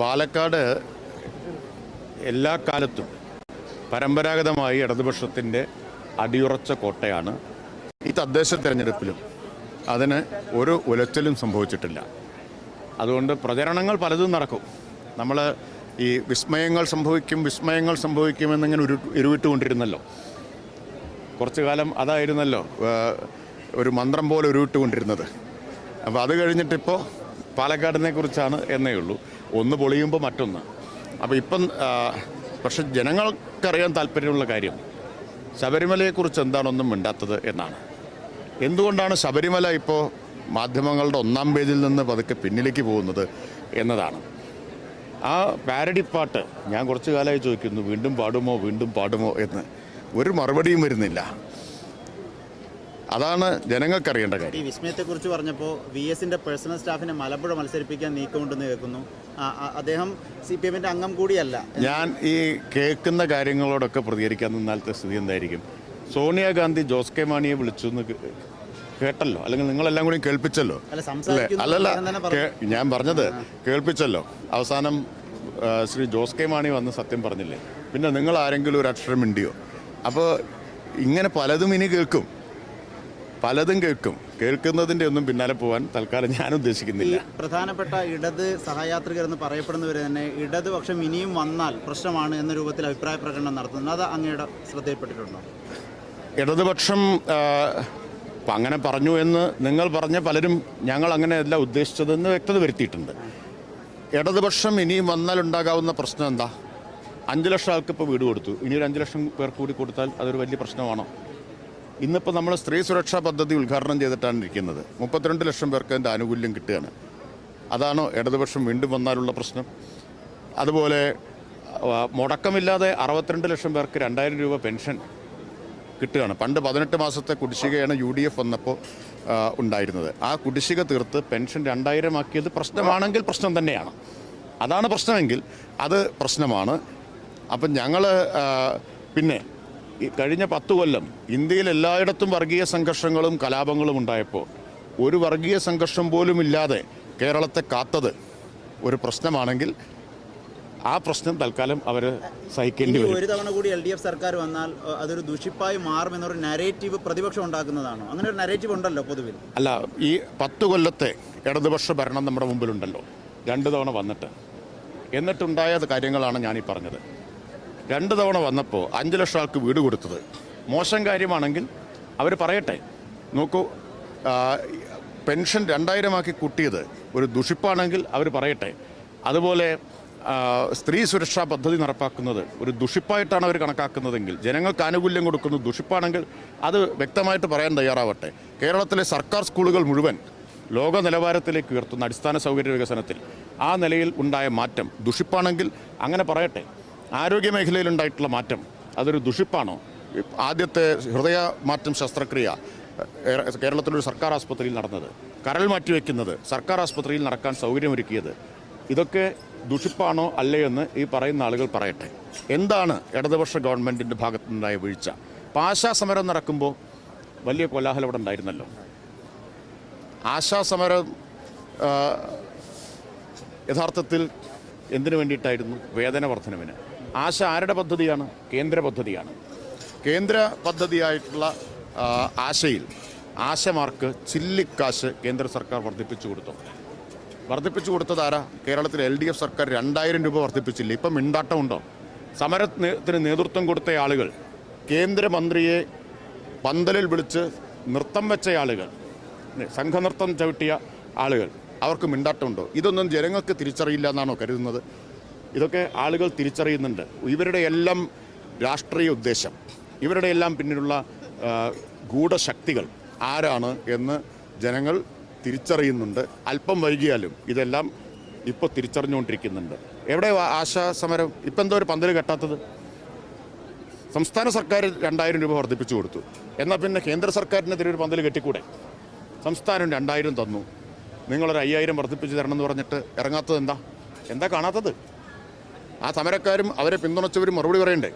പാലക്കാട് എല്ലാ കാലത്തും പരമ്പരാഗതമായി ഇടതുപക്ഷത്തിൻ്റെ അടിയുറച്ച കോട്ടയാണ്. ഈ തദ്ദേശ തെരഞ്ഞെടുപ്പിലും അതിന് ഒരു ഉലച്ചിലും സംഭവിച്ചിട്ടില്ല. അതുകൊണ്ട് പ്രചരണങ്ങൾ പലതും നടക്കും. നമ്മൾ ഈ വിസ്മയങ്ങൾ സംഭവിക്കുമെന്നിങ്ങനെ ഉരുവിട്ടുകൊണ്ടിരുന്നല്ലോ. കുറച്ചു കാലം അതായിരുന്നല്ലോ ഒരു മന്ത്രം പോലെ ഉരുവിട്ടുകൊണ്ടിരുന്നത്. അപ്പോൾ അത് കഴിഞ്ഞിട്ടിപ്പോൾ പാലക്കാടിനെ കുറിച്ചാണ് എന്നേ ഉള്ളൂ. ഒന്ന് പൊളിയുമ്പോൾ മറ്റൊന്ന്. അപ്പോൾ ഇപ്പം പക്ഷെ ജനങ്ങൾക്കറിയാൻ താല്പര്യമുള്ള കാര്യം ശബരിമലയെക്കുറിച്ച് എന്താണൊന്നും മിണ്ടാത്തത് എന്നാണ്. എന്തുകൊണ്ടാണ് ശബരിമല ഇപ്പോൾ മാധ്യമങ്ങളുടെ ഒന്നാം പേജിൽ നിന്ന് പതുക്കെ പിന്നിലേക്ക് പോകുന്നത് എന്നതാണ്. ആ പാരഡി പാട്ട് ഞാൻ കുറച്ചു കാലമായി ചോദിക്കുന്നു, വീണ്ടും പാടുമോ എന്ന്. ഒരു മറുപടിയും വരുന്നില്ല. അതാണ് ജനങ്ങൾക്കറിയേണ്ട കാര്യം. ഈ വിസ്മയത്തെക്കുറിച്ച് പറഞ്ഞപ്പോൾ VSന്റെ പേഴ്സണൽ സ്റ്റാഫിനെ മലമ്പുഴ മത്സരിപ്പിക്കാൻ നീക്കമുണ്ടെന്ന് കേൾക്കുന്നു. അദ്ദേഹം CPMന്റെ അംഗം കൂടിയല്ല. ഞാൻ ഈ കേൾക്കുന്ന കാര്യങ്ങളോടൊക്കെ പ്രതികരിക്കാൻ നിന്നാലത്തെ സ്ഥിതി എന്തായിരിക്കും? സോണിയാഗാന്ധി ജോസ് കെ മാണിയെ വിളിച്ചു എന്ന് കേട്ടല്ലോ, അല്ലെങ്കിൽ നിങ്ങളെല്ലാം കൂടി കേൾപ്പിച്ചല്ലോ. അല്ലല്ല, ഞാൻ പറഞ്ഞത് കേൾപ്പിച്ചല്ലോ. അവസാനം ശ്രീ ജോസ് കെ മാണി വന്ന് സത്യം പറഞ്ഞില്ലേ? പിന്നെ നിങ്ങൾ ആരെങ്കിലും ഒരു അക്ഷരം മിണ്ടിയോ? അപ്പോൾ ഇങ്ങനെ പലതും ഇനി പലതും കേൾക്കുന്നതിൻ്റെ ഒന്നും പിന്നാലെ പോകാൻ തൽക്കാലം ഞാൻ ഉദ്ദേശിക്കുന്നില്ല. പ്രധാനപ്പെട്ട ഇടത് സഹയാത്രികർ എന്ന് പറയപ്പെടുന്നവർ തന്നെ ഇടതുപക്ഷം ഇനിയും വന്നാൽ പ്രശ്നമാണ് എന്ന രൂപത്തിൽ അഭിപ്രായ പ്രകടനം നടത്തുന്നത്. അത് അങ്ങയുടെ ശ്രദ്ധയിൽപ്പെട്ടിട്ടുണ്ടോ? ഇടതുപക്ഷം അങ്ങനെ പറഞ്ഞു എന്ന് നിങ്ങൾ പറഞ്ഞ പലരും ഞങ്ങൾ അങ്ങനെയല്ല ഉദ്ദേശിച്ചതെന്ന് വ്യക്തത വരുത്തിയിട്ടുണ്ട്. ഇടതുപക്ഷം ഇനിയും വന്നാൽ ഉണ്ടാകാവുന്ന പ്രശ്നം എന്താ? 5 ലക്ഷം ആൾക്ക് ഇപ്പോൾ വീട് കൊടുത്തു. ഇനി ഒരു 5 ലക്ഷം പേർ കൂടി കൊടുത്താൽ അതൊരു വലിയ പ്രശ്നമാണോ? ഇന്നിപ്പോൾ നമ്മൾ സ്ത്രീ സുരക്ഷാ പദ്ധതി ഉദ്ഘാടനം ചെയ്തിട്ടാണ് ഇരിക്കുന്നത്. 32 ലക്ഷം പേർക്ക് അതിൻ്റെ ആനുകൂല്യം കിട്ടുകയാണ്. അതാണോ ഇടതുപക്ഷം വീണ്ടും വന്നാലുള്ള പ്രശ്നം? അതുപോലെ മുടക്കമില്ലാതെ 62 ലക്ഷം പേർക്ക് 2000 രൂപ പെൻഷൻ കിട്ടുകയാണ്. പണ്ട് 18 മാസത്തെ കുടിശ്ശികയാണ് UDF വന്നപ്പോൾ ഉണ്ടായിരുന്നത്. ആ കുടിശ്ശിക തീർത്ത് പെൻഷൻ 2000 ആക്കിയത് പ്രശ്നമാണെങ്കിൽ പ്രശ്നം തന്നെയാണ്. അതാണ് പ്രശ്നമെങ്കിൽ അത് പ്രശ്നമാണ്. അപ്പം ഞങ്ങൾ പിന്നെ കഴിഞ്ഞ 10 കൊല്ലം ഇന്ത്യയിൽ എല്ലായിടത്തും വർഗീയ സംഘർഷങ്ങളും കലാപങ്ങളും ഉണ്ടായപ്പോൾ ഒരു വർഗീയ സംഘർഷം പോലും ഇല്ലാതെ കേരളത്തെ കാത്തത് ഒരു പ്രശ്നമാണെങ്കിൽ ആ പ്രശ്നം തൽക്കാലം അവർ സഹിക്കേണ്ടി വരും. ഒരു തവണ കൂടി LDF സർക്കാർ വന്നാൽ അതൊരു ദുഷിപ്പായി മാറുമെന്നൊരു നരേറ്റീവ് പ്രതിപക്ഷം ഉണ്ടാക്കുന്നതാണോ? അങ്ങനെ ഒരു നരേറ്റീവ് ഉണ്ടല്ലോ പൊതുവിൽ. അല്ല, ഈ 10 കൊല്ലത്തെ ഇടതുപക്ഷ ഭരണം നമ്മുടെ മുമ്പിലുണ്ടല്ലോ. 2 തവണ വന്നിട്ട് എന്നിട്ടുണ്ടായ കാര്യങ്ങളാണ് ഞാനീ പറഞ്ഞത്. 2 തവണ വന്നപ്പോൾ 5 ലക്ഷം ആൾക്ക് വീട് കൊടുത്തത് മോശം കാര്യമാണെങ്കിൽ അവർ പറയട്ടെ. നോക്കൂ, പെൻഷൻ 2000 ആക്കി കൂട്ടിയത് ഒരു ദുഷിപ്പാണെങ്കിൽ അവർ പറയട്ടെ. അതുപോലെ സ്ത്രീ സുരക്ഷാ പദ്ധതി നടപ്പാക്കുന്നത് ഒരു ദുഷിപ്പായിട്ടാണ് അവർ കണക്കാക്കുന്നതെങ്കിൽ, ജനങ്ങൾക്ക് ആനുകൂല്യം കൊടുക്കുന്നത് ദുഷിപ്പാണെങ്കിൽ അത് വ്യക്തമായിട്ട് പറയാൻ തയ്യാറാവട്ടെ. കേരളത്തിലെ സർക്കാർ സ്കൂളുകൾ മുഴുവൻ ലോക നിലവാരത്തിലേക്ക് ഉയർത്തുന്ന അടിസ്ഥാന സൗകര്യ വികസനത്തിൽ ആ നിലയിൽ ഉണ്ടായ മാറ്റം ദുഷിപ്പാണെങ്കിൽ അങ്ങനെ പറയട്ടെ. ആരോഗ്യ മേഖലയിലുണ്ടായിട്ടുള്ള മാറ്റം അതൊരു ദുഷിപ്പാണോ? ആദ്യത്തെ ഹൃദയ മാറ്റം ശസ്ത്രക്രിയ കേരളത്തിലൊരു സർക്കാർ ആസ്പത്രിയിൽ നടന്നത്, കരൾ മാറ്റിവെക്കുന്നത് സർക്കാർ ആസ്പത്രിയിൽ നടക്കാൻ സൗകര്യമൊരുക്കിയത്, ഇതൊക്കെ ദുഷിപ്പാണോ അല്ലേ എന്ന് ഈ പറയുന്ന ആളുകൾ പറയട്ടെ. എന്താണ് ഇടതുപക്ഷ ഗവൺമെൻറ്റിൻ്റെ ഭാഗത്തുനിന്നുണ്ടായ വീഴ്ച? ആശാസമരം നടക്കുമ്പോൾ വലിയ കോലാഹലം ഇവിടെ ഉണ്ടായിരുന്നല്ലോ. ആശാസമരം യഥാർത്ഥത്തിൽ എന്തിനു വേണ്ടിയിട്ടായിരുന്നു? വേതന വർധനവിന്. ആശ ആരുടെ പദ്ധതിയാണ്? കേന്ദ്ര പദ്ധതിയാണ്. കേന്ദ്ര പദ്ധതിയായിട്ടുള്ള ആശയിൽ ആശമാർക്ക് ചില്ലിക്കാശ് കേന്ദ്ര സർക്കാർ വർദ്ധിപ്പിച്ചു കൊടുത്തത് ആരാ? കേരളത്തിൽ LDF സർക്കാർ 2000 രൂപ വർദ്ധിപ്പിച്ചില്ല. ഇപ്പം മിണ്ടാട്ടമുണ്ടോ? സമരത്തിന് നേതൃത്വം കൊടുത്ത ആളുകൾ, കേന്ദ്രമന്ത്രിയെ പന്തലിൽ വിളിച്ച് നൃത്തം വെച്ച ആളുകൾ, സംഘനൃത്തം ചവിട്ടിയ ആളുകൾ, അവർക്ക് മിണ്ടാട്ടമുണ്ടോ? ഇതൊന്നും ജനങ്ങൾക്ക് തിരിച്ചറിയില്ല എന്നാണോ കരുതുന്നത്? ഇതൊക്കെ ആളുകൾ തിരിച്ചറിയുന്നുണ്ട്. ഇവരുടെ എല്ലാം രാഷ്ട്രീയ ഉദ്ദേശം, ഇവരുടെ എല്ലാം പിന്നിലുള്ള ഗൂഢശക്തികൾ ആരാണ് എന്ന് ജനങ്ങൾ തിരിച്ചറിയുന്നുണ്ട്. അല്പം വൈകിയാലും ഇതെല്ലാം ഇപ്പോൾ തിരിച്ചറിഞ്ഞുകൊണ്ടിരിക്കുന്നുണ്ട്. എവിടെ ആശാ സമരം? ഇപ്പം എന്തോ ഒരു പന്തൽ കെട്ടാത്തത്? സംസ്ഥാന സർക്കാർ 2000 രൂപ വർദ്ധിപ്പിച്ചു കൊടുത്തു. എന്നാൽ പിന്നെ കേന്ദ്ര സർക്കാരിനെതിരെ ഒരു പന്തൽ കെട്ടിക്കൂടെ? സംസ്ഥാനം 2000 തന്നു, നിങ്ങളൊരു 5000 വർദ്ധിപ്പിച്ച് തരണമെന്ന് പറഞ്ഞിട്ട് ഇറങ്ങാത്തത് എന്താ കാണാത്തത്? ആ സമരക്കാരും അവരെ പിന്തുണച്ചവരും മറുപടി പറയണ്ടേ?